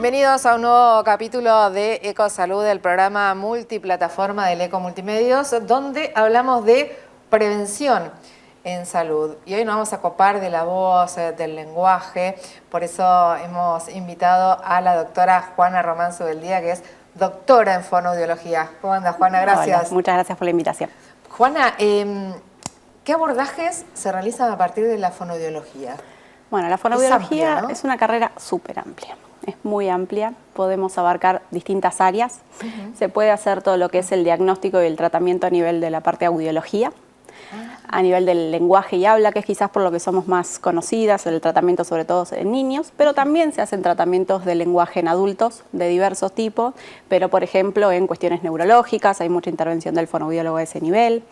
Bienvenidos a un nuevo capítulo de Ecosalud, del programa multiplataforma del Eco Multimedios, donde hablamos de prevención en salud. Y hoy nos vamos a ocupar de la voz, del lenguaje. Por eso hemos invitado a la doctora Juana Román Subeldía, que es doctora en fonoaudiología. ¿Cómo anda, Juana? Gracias. Hola, muchas gracias por la invitación. Juana, ¿qué abordajes se realizan a partir de la fonoaudiología? Bueno, la fonoaudiología amplia, ¿no? es una carrera súper amplia. Es muy amplia, podemos abarcar distintas áreas. Se puede hacer todo lo que es el diagnóstico y el tratamiento a nivel de la parte de audiología, a nivel del lenguaje y habla, que es quizás por lo que somos más conocidas, el tratamiento sobre todo en niños, pero también se hacen tratamientos de lenguaje en adultos de diversos tipos, pero por ejemplo en cuestiones neurológicas hay mucha intervención del fonoaudiólogo a ese nivel,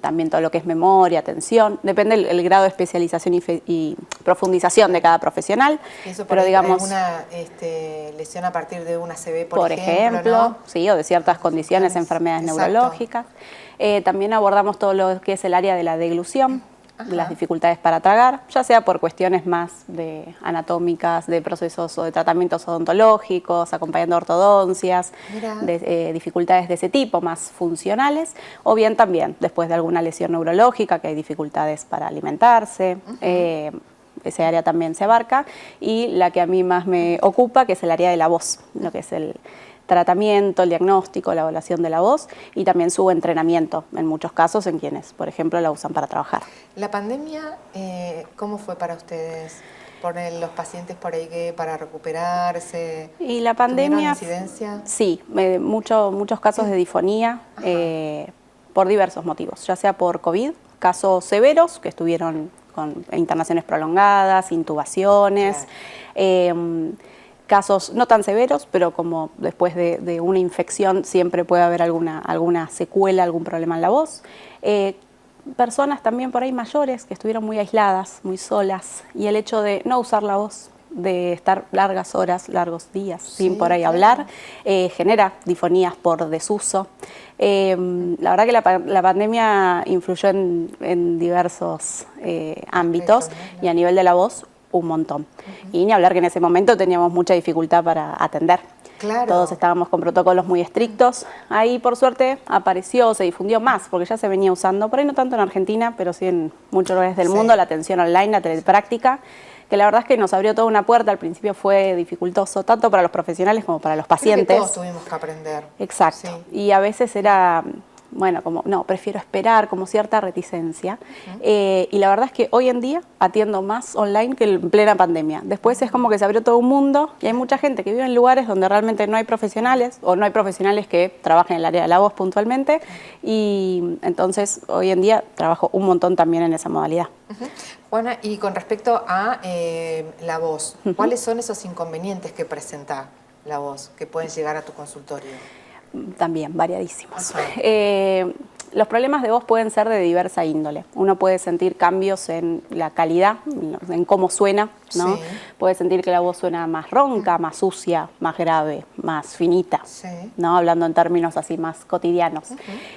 también todo lo que es memoria, atención, depende el grado de especialización y profundización de cada profesional. Eso pero digamos una lesión a partir de una ACV, por ejemplo, ¿no? Sí, o de ciertas condiciones, enfermedades neurológicas. También abordamos todo lo que es el área de la deglución, de las dificultades para tragar, ya sea por cuestiones más anatómicas, de procesos o de tratamientos odontológicos, acompañando ortodoncias, de dificultades de ese tipo, más funcionales, o bien también después de alguna lesión neurológica, que hay dificultades para alimentarse. Ese área también se abarca, y la que a mí más me ocupa, que es el área de la voz, lo que es el tratamiento, el diagnóstico, la evaluación de la voz y también su entrenamiento, en muchos casos en quienes, por ejemplo, la usan para trabajar. ¿La pandemia cómo fue para ustedes? ¿Ponen los pacientes por ahí que para recuperarse? Y la pandemia, incidencia? Sí, muchos casos de disfonía por diversos motivos, ya sea por COVID, casos severos que estuvieron con internaciones prolongadas, intubaciones, casos no tan severos, pero como después de una infección siempre puede haber alguna secuela, algún problema en la voz. Personas también por ahí mayores que estuvieron muy aisladas, muy solas, y el hecho de no usar la voz, de estar largas horas, largos días sin por ahí hablar, genera disfonías por desuso. La verdad que la pandemia influyó en diversos ámbitos, y a nivel de la voz un montón. Y ni hablar que en ese momento teníamos mucha dificultad para atender. Claro. Todos estábamos con protocolos muy estrictos. Ahí, por suerte, apareció, se difundió más, porque ya se venía usando, por ahí no tanto en Argentina, pero sí en muchos lugares del mundo, la atención online, la telepráctica, que la verdad es que nos abrió toda una puerta. Al principio fue dificultoso, tanto para los profesionales como para los pacientes. Creo que todos tuvimos que aprender. Exacto. Sí. Y a veces era, bueno, como, no, prefiero esperar, como cierta reticencia. Y la verdad es que hoy en día atiendo más online que en plena pandemia. Después es como que se abrió todo un mundo, y hay mucha gente que vive en lugares donde realmente no hay profesionales, o no hay profesionales que trabajen en el área de la voz puntualmente, y entonces hoy en día trabajo un montón también en esa modalidad. Juana, y con respecto a la voz, ¿cuáles son esos inconvenientes que presenta la voz, que pueden llegar a tu consultorio? También variadísimos. Los problemas de voz pueden ser de diversa índole. Uno puede sentir cambios en la calidad, en cómo suena, ¿no? Sí. Puede sentir que la voz suena más ronca, más sucia, más grave, más finita, ¿no? Hablando en términos así más cotidianos.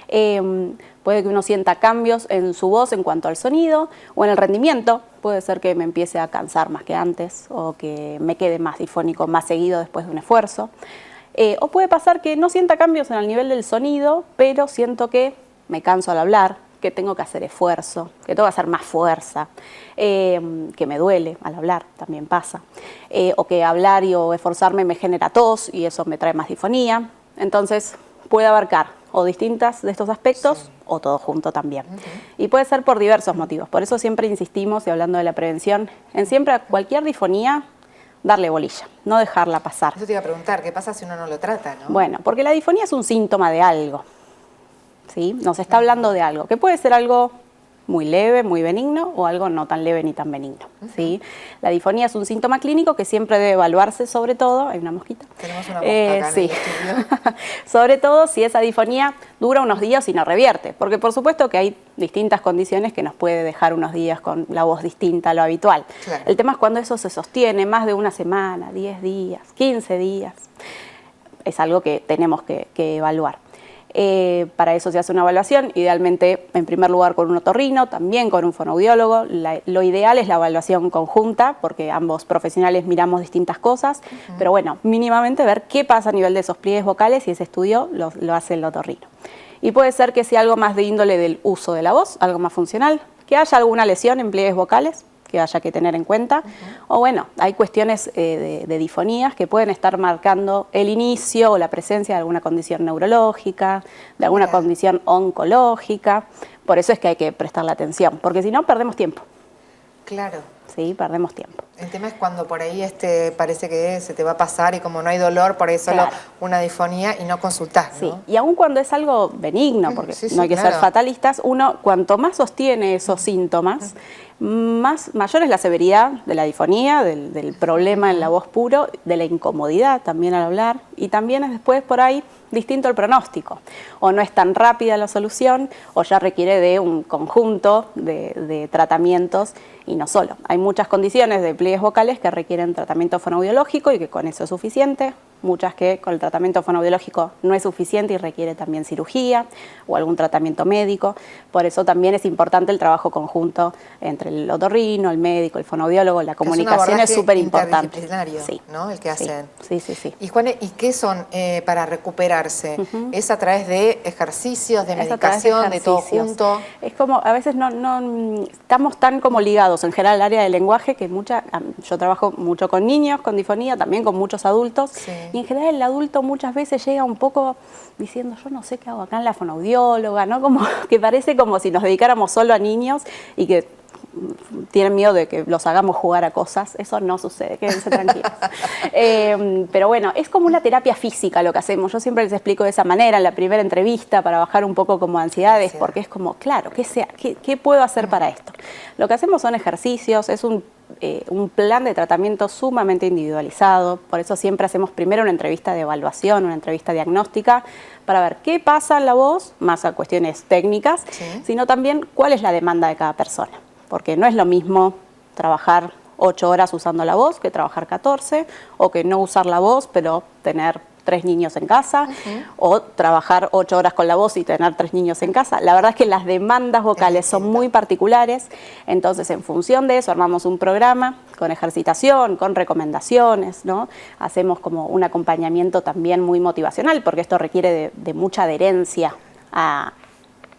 Puede que uno sienta cambios en su voz en cuanto al sonido o en el rendimiento. Puede ser que me empiece a cansar más que antes, o que me quede más difónico más seguido después de un esfuerzo. O puede pasar que no sienta cambios en el nivel del sonido, pero siento que me canso al hablar, que tengo que hacer esfuerzo, que tengo que hacer más fuerza, que me duele al hablar, también pasa. O que hablar o esforzarme me genera tos y eso me trae más disfonía. Entonces puede abarcar o distintas de estos aspectos o todo junto también. Y puede ser por diversos motivos. Por eso siempre insistimos, y hablando de la prevención, en siempre a cualquier disfonía darle bolilla, no dejarla pasar. Eso te iba a preguntar, ¿qué pasa si uno no lo trata, no? Bueno, porque la disfonía es un síntoma de algo, ¿sí? Nos está hablando de algo, que puede ser algo muy leve, muy benigno, o algo no tan leve ni tan benigno, ¿sí? La disfonía es un síntoma clínico que siempre debe evaluarse, sobre todo, hay una mosquita. Tenemos una mosca acá sí. En el estudio. Sobre todo si esa disfonía dura unos días y no revierte, porque por supuesto que hay distintas condiciones que nos puede dejar unos días con la voz distinta a lo habitual. Claro. El tema es cuando eso se sostiene más de una semana, 10 días, 15 días. Es algo que tenemos que evaluar. Para eso se hace una evaluación, idealmente en primer lugar con un otorrino, también con un fonoaudiólogo. Lo ideal es la evaluación conjunta, porque ambos profesionales miramos distintas cosas, pero bueno, mínimamente ver qué pasa a nivel de esos pliegues vocales, y ese estudio lo hace el otorrino. Y puede ser que sea algo más de índole del uso de la voz, algo más funcional, que haya alguna lesión en pliegues vocales que haya que tener en cuenta, o bueno, hay cuestiones de difonías que pueden estar marcando el inicio o la presencia de alguna condición neurológica, de alguna condición oncológica. Por eso es que hay que prestarle atención, porque si no perdemos tiempo. Claro. Sí, perdemos tiempo. El tema es cuando por ahí parece que se te va a pasar y como no hay dolor, por ahí solo una difonía y no consultás, ¿no? Sí, y aun cuando es algo benigno, porque no hay que ser fatalistas, uno cuanto más sostiene esos síntomas, mayor es la severidad de la difonía, del problema en la voz puro, de la incomodidad también al hablar, y también es después por ahí distinto el pronóstico. O no es tan rápida la solución, o ya requiere de un conjunto de tratamientos, y no solo. Hay muchas condiciones de pliegues vocales que requieren tratamiento fonoaudiológico y que con eso es suficiente. Muchas que con el tratamiento fonoaudiológico no es suficiente y requiere también cirugía o algún tratamiento médico. Por eso también es importante el trabajo conjunto entre el otorrino, el médico, el fonoaudiólogo. La comunicación es súper importante. Sí, ¿no? El que hacen. Sí. Y Juane, ¿y qué son para recuperarse? ¿Es a través de ejercicios, de medicación, de todo junto? Es como, a veces no estamos tan como ligados en general al área del lenguaje, que yo trabajo mucho con niños con difonía, también con muchos adultos. Sí. Y en general el adulto muchas veces llega un poco diciendo, yo no sé qué hago acá en la fonoaudióloga, ¿no? Como que parece como si nos dedicáramos solo a niños y que tienen miedo de que los hagamos jugar a cosas. Eso no sucede, quédense tranquilos. Pero bueno, es como una terapia física lo que hacemos. Yo siempre les explico de esa manera en la primera entrevista para bajar un poco como ansiedades, porque es como, claro, ¿qué puedo hacer para esto? Lo que hacemos son ejercicios, es un plan de tratamiento sumamente individualizado. Por eso siempre hacemos primero una entrevista de evaluación, una entrevista diagnóstica, para ver qué pasa en la voz, más a cuestiones técnicas, sino también cuál es la demanda de cada persona. Porque no es lo mismo trabajar 8 horas usando la voz que trabajar 14, o que no usar la voz pero tener 3 niños en casa, o trabajar 8 horas con la voz y tener 3 niños en casa. La verdad es que las demandas vocales son muy particulares, entonces en función de eso armamos un programa con ejercitación, con recomendaciones, ¿no? Hacemos como un acompañamiento también muy motivacional, porque esto requiere de mucha adherencia a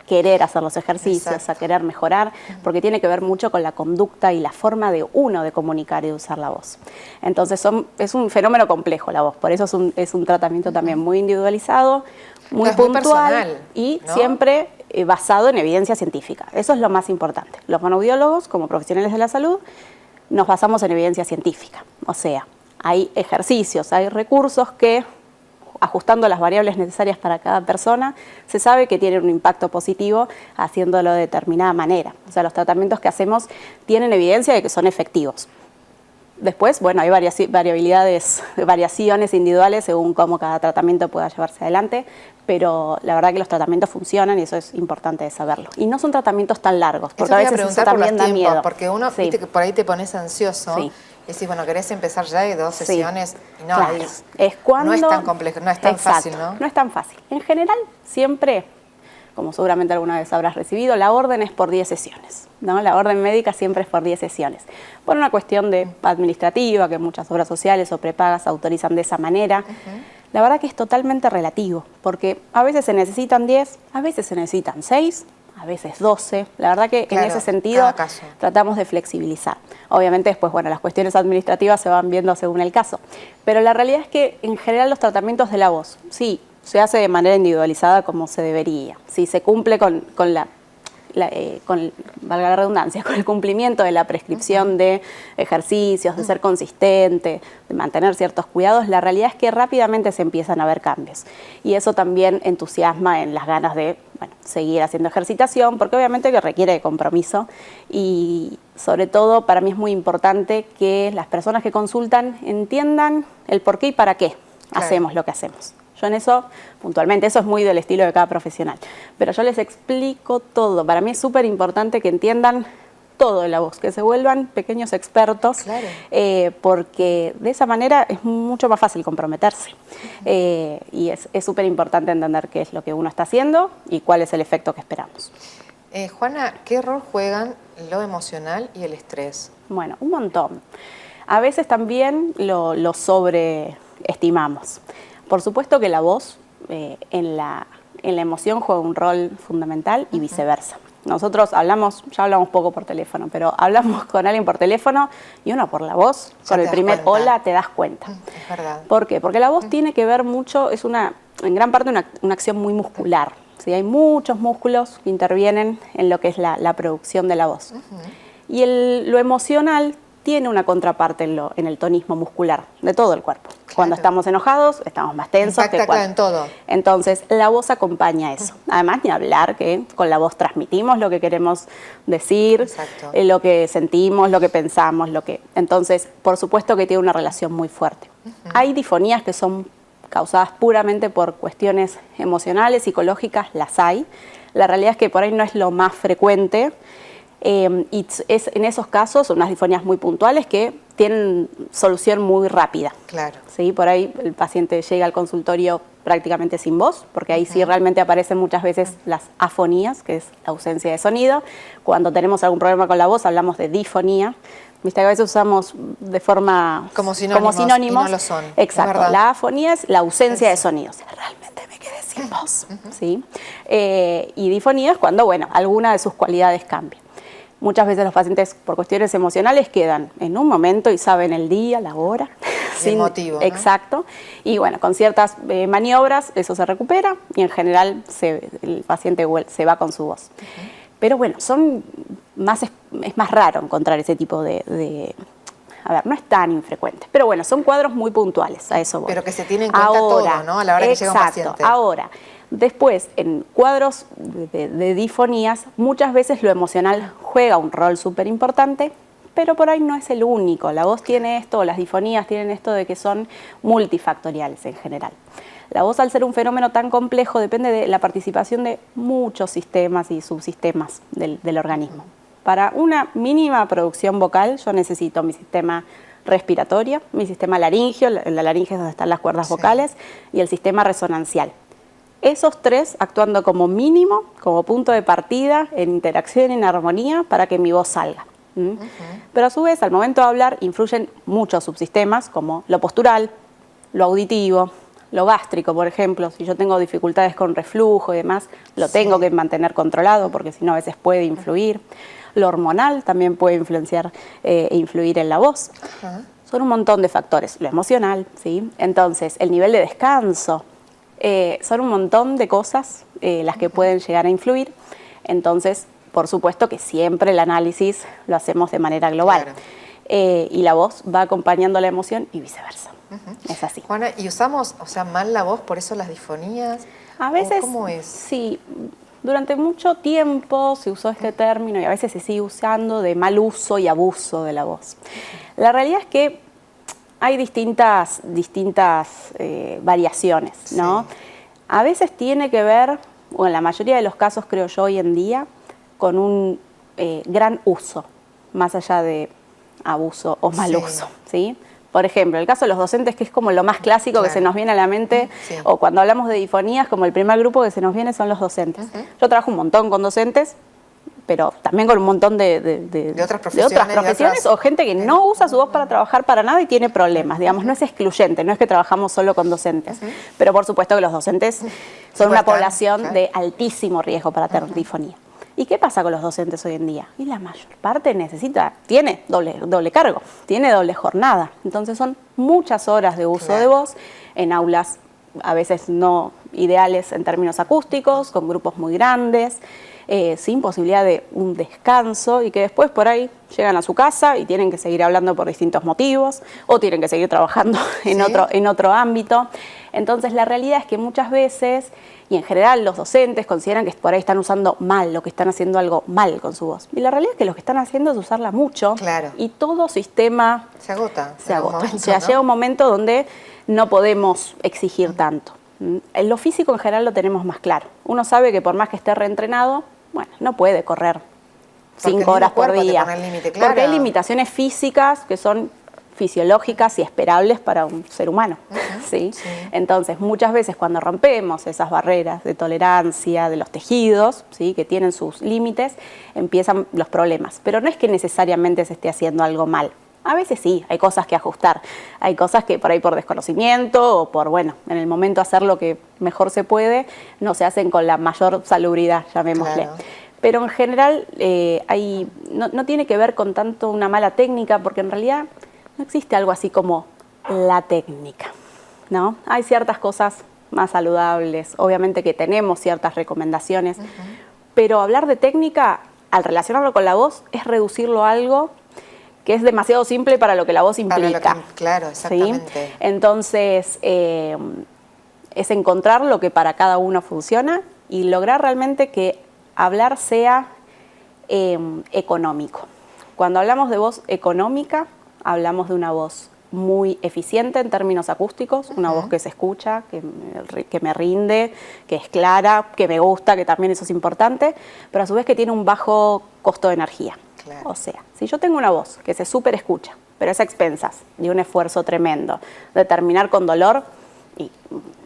querer hacer los ejercicios, a querer mejorar, porque tiene que ver mucho con la conducta y la forma de uno de comunicar y de usar la voz. Entonces es un fenómeno complejo la voz, por eso es un tratamiento también muy individualizado, muy puntual, personal, y ¿no? Siempre basado en evidencia científica. Eso es lo más importante. Los fonoaudiólogos, como profesionales de la salud, nos basamos en evidencia científica. O sea, hay ejercicios, hay recursos que, ajustando las variables necesarias para cada persona, se sabe que tienen un impacto positivo haciéndolo de determinada manera. O sea, los tratamientos que hacemos tienen evidencia de que son efectivos. Después, bueno, hay variaciones individuales según cómo cada tratamiento pueda llevarse adelante, pero la verdad que los tratamientos funcionan y eso es importante de saberlo. Y no son tratamientos tan largos, porque a veces eso también da miedo. Porque uno, viste que por ahí te pones ansioso. Sí. Y decís, bueno, querés empezar ya de 2 sesiones, y no, claro. Es cuando, no es tan complejo, no es tan fácil, ¿no? No es tan fácil. En general, siempre, como seguramente alguna vez habrás recibido, la orden es por 10 sesiones, ¿no? La orden médica siempre es por 10 sesiones. Por una cuestión administrativa, que muchas obras sociales o prepagas autorizan de esa manera. La verdad que es totalmente relativo, porque a veces se necesitan 10, a veces se necesitan 6, a veces 12. La verdad que claro, en ese sentido tratamos de flexibilizar. Obviamente después, bueno, las cuestiones administrativas se van viendo según el caso. Pero la realidad es que en general los tratamientos de la voz, sí, se hace de manera individualizada como se debería. Sí, se cumple con valga la redundancia, con el cumplimiento de la prescripción de ejercicios, de ser consistente, de mantener ciertos cuidados. La realidad es que rápidamente se empiezan a ver cambios. Y eso también entusiasma en las ganas de seguir haciendo ejercitación, porque obviamente que requiere de compromiso y sobre todo para mí es muy importante que las personas que consultan entiendan el por qué y para qué hacemos lo que hacemos. Yo en eso, puntualmente, eso es muy del estilo de cada profesional, pero yo les explico todo. Para mí es súper importante que entiendan todo de la voz, que se vuelvan pequeños expertos, claro. Porque de esa manera es mucho más fácil comprometerse. Y es súper importante entender qué es lo que uno está haciendo y cuál es el efecto que esperamos. Juana, ¿qué rol juegan lo emocional y el estrés? Bueno, un montón. A veces también lo sobreestimamos. Por supuesto que la voz en la emoción juega un rol fundamental y viceversa. Nosotros ya hablamos poco por teléfono, pero hablamos con alguien por teléfono y uno por la voz, con el primer hola te das cuenta. Es verdad. ¿Por qué? Porque la voz tiene que ver mucho, es en gran parte una acción muy muscular. ¿Sí? Hay muchos músculos que intervienen en lo que es la producción de la voz. Y lo emocional tiene una contraparte en el tonismo muscular de todo el cuerpo. Claro. Cuando estamos enojados, estamos más tensos que cuando... en todo. Entonces, la voz acompaña eso. Además, ni hablar que con la voz transmitimos lo que queremos decir, lo que sentimos, lo que pensamos, Entonces, por supuesto que tiene una relación muy fuerte. Hay disfonías que son causadas puramente por cuestiones emocionales, psicológicas, las hay. La realidad es que por ahí no es lo más frecuente. Y es en esos casos unas disfonías muy puntuales que tienen solución muy rápida. Claro. ¿Sí? Por ahí el paciente llega al consultorio prácticamente sin voz, porque ahí sí realmente aparecen muchas veces las afonías, que es la ausencia de sonido. Cuando tenemos algún problema con la voz hablamos de difonía. Viste que a veces usamos de forma como sinónimos y no lo son. Exacto. La afonía es la ausencia de sonido. O sea, realmente me quedé sin voz. ¿Sí? Y difonía es cuando, bueno, alguna de sus cualidades cambia. Muchas veces los pacientes por cuestiones emocionales quedan en un momento y saben el día, la hora. Sin motivo, ¿no? Exacto. Y bueno, con ciertas maniobras eso se recupera y en general el paciente se va con su voz. Pero bueno, es más raro encontrar ese tipo de... A ver, no es tan infrecuente. Pero bueno, son cuadros muy puntuales, a eso voy. Pero que se tiene en cuenta todo, ¿no? A la hora que llega un paciente. Ahora, después, en cuadros de disfonías, muchas veces lo emocional juega un rol súper importante, pero por ahí no es el único. La voz tiene esto, las disfonías tienen esto de que son multifactoriales en general. La voz, al ser un fenómeno tan complejo, depende de la participación de muchos sistemas y subsistemas del organismo. Para una mínima producción vocal, yo necesito mi sistema respiratorio, mi sistema laringio, la laringe es donde están las cuerdas vocales, y el sistema resonancial. Esos tres actuando como mínimo, como punto de partida, en interacción y en armonía para que mi voz salga. Pero a su vez, al momento de hablar, influyen muchos subsistemas, como lo postural, lo auditivo, lo gástrico, por ejemplo. Si yo tengo dificultades con reflujo y demás, lo tengo que mantener controlado, porque si no a veces puede influir. Lo hormonal también puede influenciar e influir en la voz. Son un montón de factores. Lo emocional, ¿sí? Entonces, el nivel de descanso. Son un montón de cosas las que pueden llegar a influir. Entonces, por supuesto que siempre el análisis lo hacemos de manera global. Claro. Y la voz va acompañando la emoción y viceversa. Es así. Juana, ¿y usamos, mal la voz, por eso las disfonías? A veces, ¿cómo es? Sí. Durante mucho tiempo se usó este término y a veces se sigue usando de mal uso y abuso de la voz. La realidad es que hay distintas variaciones, ¿no? Sí. A veces tiene que ver, o en la mayoría de los casos creo yo hoy en día, con un gran uso, más allá de abuso o mal uso, ¿sí? Por ejemplo, el caso de los docentes, que es como lo más clásico que se nos viene a la mente, o cuando hablamos de disfonías, como el primer grupo que se nos viene son los docentes. Yo trabajo un montón con docentes, pero también con un montón de otras profesiones o gente que no usa su voz para trabajar para nada y tiene problemas. Digamos, no es excluyente, no es que trabajamos solo con docentes. Pero por supuesto que los docentes son una población de altísimo riesgo para tener disfonía. ¿Y qué pasa con los docentes hoy en día? Y la mayor parte tiene doble cargo, tiene doble jornada. Entonces son muchas horas de uso de voz en aulas a veces no ideales en términos acústicos, con grupos muy grandes, sin posibilidad de un descanso y que después por ahí llegan a su casa y tienen que seguir hablando por distintos motivos o tienen que seguir trabajando en otro ámbito. Entonces la realidad es que muchas veces, y en general los docentes consideran que por ahí están usando mal, lo que están haciendo algo mal con su voz. Y la realidad es que lo que están haciendo es usarla mucho. Claro. Y todo sistema se agota. O sea, llega un momento donde no podemos exigir tanto. En lo físico en general lo tenemos más claro. Uno sabe que por más que esté reentrenado, bueno, no puede correr 5 horas por día. Claro. Porque hay limitaciones físicas que son fisiológicas y esperables para un ser humano. ¿Sí? Sí. Entonces, muchas veces cuando rompemos esas barreras de tolerancia de los tejidos, ¿sí? que tienen sus límites, empiezan los problemas. Pero no es que necesariamente se esté haciendo algo mal. A veces sí, hay cosas que ajustar. Hay cosas que por ahí por desconocimiento o por, bueno, en el momento hacer lo que mejor se puede, no se hacen con la mayor salubridad, llamémosle. Claro. Pero en general no tiene que ver con tanto una mala técnica, porque en realidad no existe algo así como la técnica, ¿no? Hay ciertas cosas más saludables, obviamente que tenemos ciertas recomendaciones, pero hablar de técnica, al relacionarlo con la voz, es reducirlo a algo que es demasiado simple para lo que la voz implica. Claro, exactamente. ¿Sí? Entonces, es encontrar lo que para cada uno funciona y lograr realmente que hablar sea económico. Cuando hablamos de voz económica, hablamos de una voz muy eficiente en términos acústicos, una voz que se escucha, que me rinde, que es clara, que me gusta, que también eso es importante, pero a su vez que tiene un bajo costo de energía. Claro. O sea, si yo tengo una voz que se súper escucha, pero es a expensas de un esfuerzo tremendo, de terminar con dolor, y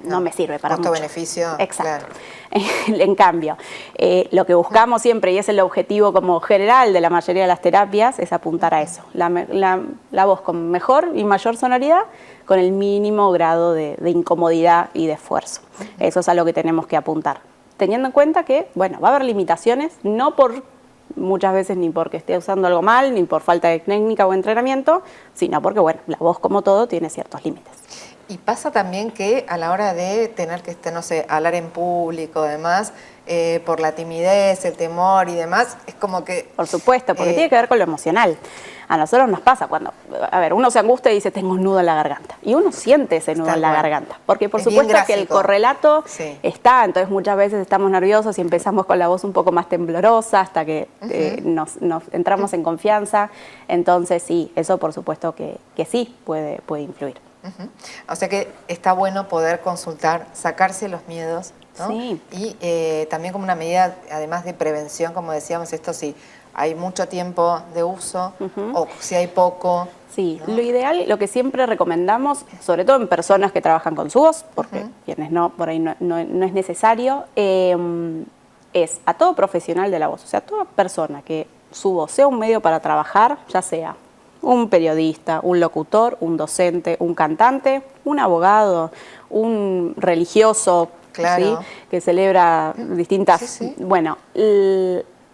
no me sirve para mucho. Costo-beneficio. Exacto. Claro. En cambio, lo que buscamos siempre, y es el objetivo como general de la mayoría de las terapias, es apuntar a eso. La voz con mejor y mayor sonoridad, con el mínimo grado de incomodidad y de esfuerzo. Eso es a lo que tenemos que apuntar. Teniendo en cuenta que, bueno, va a haber limitaciones, no por muchas veces ni porque esté usando algo mal, ni por falta de técnica o entrenamiento, sino porque, bueno, la voz como todo tiene ciertos límites. Y pasa también que a la hora de tener que, no sé, hablar en público, además, por la timidez, el temor y demás, es como que... Por supuesto, porque tiene que ver con lo emocional. A nosotros nos pasa cuando, a ver, uno se angustia y dice, tengo un nudo en la garganta. Y uno siente ese nudo en la garganta. Porque por supuesto que el correlato está, entonces muchas veces estamos nerviosos y empezamos con la voz un poco más temblorosa hasta que nos entramos en confianza. Entonces sí, eso por supuesto que sí puede influir. O sea que está bueno poder consultar, sacarse los miedos, ¿no? Sí. Y también como una medida, además de prevención, como decíamos, esto sí, hay mucho tiempo de uso o si hay poco. Sí, ¿no? Lo ideal, lo que siempre recomendamos, sobre todo en personas que trabajan con su voz, porque quienes no, por ahí no es necesario, es a todo profesional de la voz, o sea, toda persona que su voz sea un medio para trabajar, ya sea un periodista, un locutor, un docente, un cantante, un abogado, un religioso, claro. ¿sí? Que celebra distintas... Bueno,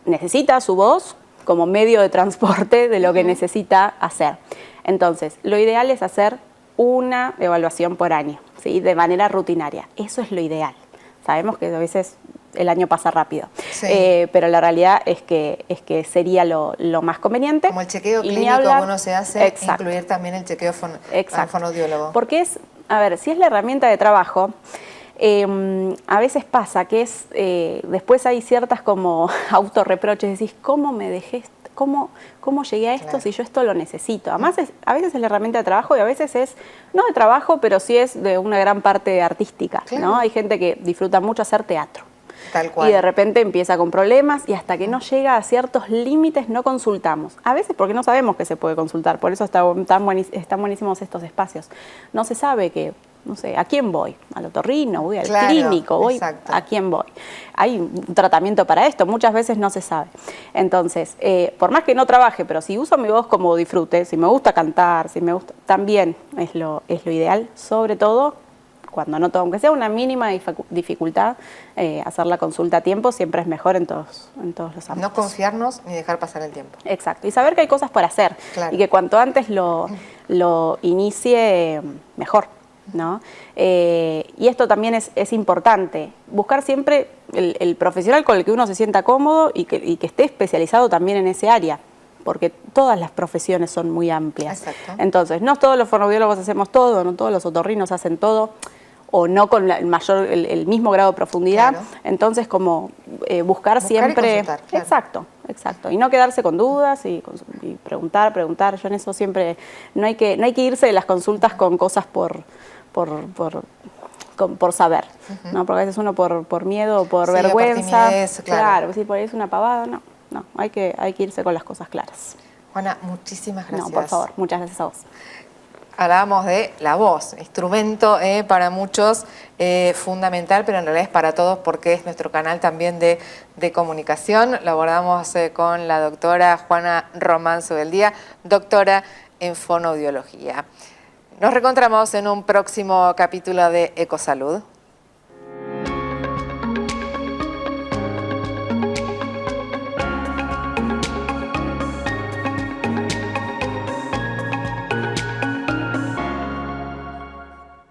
necesita su voz como medio de transporte de lo que necesita hacer. Entonces, lo ideal es hacer una evaluación por año, ¿sí? De manera rutinaria. Eso es lo ideal. Sabemos que a veces el año pasa rápido, pero la realidad es que sería lo más conveniente. Como el chequeo clínico que uno se hace, incluir también el chequeo al fonoaudiólogo. Porque es, a ver, si es la herramienta de trabajo, a veces pasa que después hay ciertas como autorreproches, decís, ¿cómo me dejé? ¿Cómo llegué a esto si yo esto lo necesito? Además, a veces es la herramienta de trabajo y a veces es, no de trabajo, pero sí es de una gran parte artística, ¿no? Hay gente que disfruta mucho hacer teatro. Tal cual. Y de repente empieza con problemas y hasta que no llega a ciertos límites no consultamos. A veces porque no sabemos que se puede consultar, por eso están buenísimos estos espacios. No se sabe que, no sé, ¿a quién voy? ¿Al otorrino? ¿Voy al clínico? ¿Voy? ¿A quién voy? Hay un tratamiento para esto, muchas veces no se sabe. Entonces, por más que no trabaje, pero si uso mi voz como disfrute, si me gusta cantar, si me gusta, también es lo ideal, sobre todo cuando noto, aunque sea una mínima dificultad, hacer la consulta a tiempo siempre es mejor en todos los ámbitos. No confiarnos ni dejar pasar el tiempo. Exacto, y saber que hay cosas por hacer y que cuanto antes lo inicie, mejor, ¿no? Y esto también es importante, buscar siempre el profesional con el que uno se sienta cómodo y que esté especializado también en ese área, porque todas las profesiones son muy amplias. Exacto. Entonces, no todos los fonoaudiólogos hacemos todo, no todos los otorrinos hacen todo, o no con el mismo grado de profundidad. Claro. Entonces, como buscar siempre... Y consultar, claro. Exacto. Y no quedarse con dudas y preguntar. Yo en eso siempre... No hay que irse de las consultas con cosas por saber, ¿no? Porque a veces uno por miedo o por vergüenza... Por timidez, claro, si por ahí es una pavada, no. no, hay que irse con las cosas claras. Juana, muchísimas gracias. No, por favor, muchas gracias a vos. Hablábamos de la voz, instrumento para muchos fundamental, pero en realidad es para todos porque es nuestro canal también de comunicación. Lo abordamos con la doctora Juana Román Subeldía, doctora en fonoaudiología. Nos reencontramos en un próximo capítulo de Ecosalud.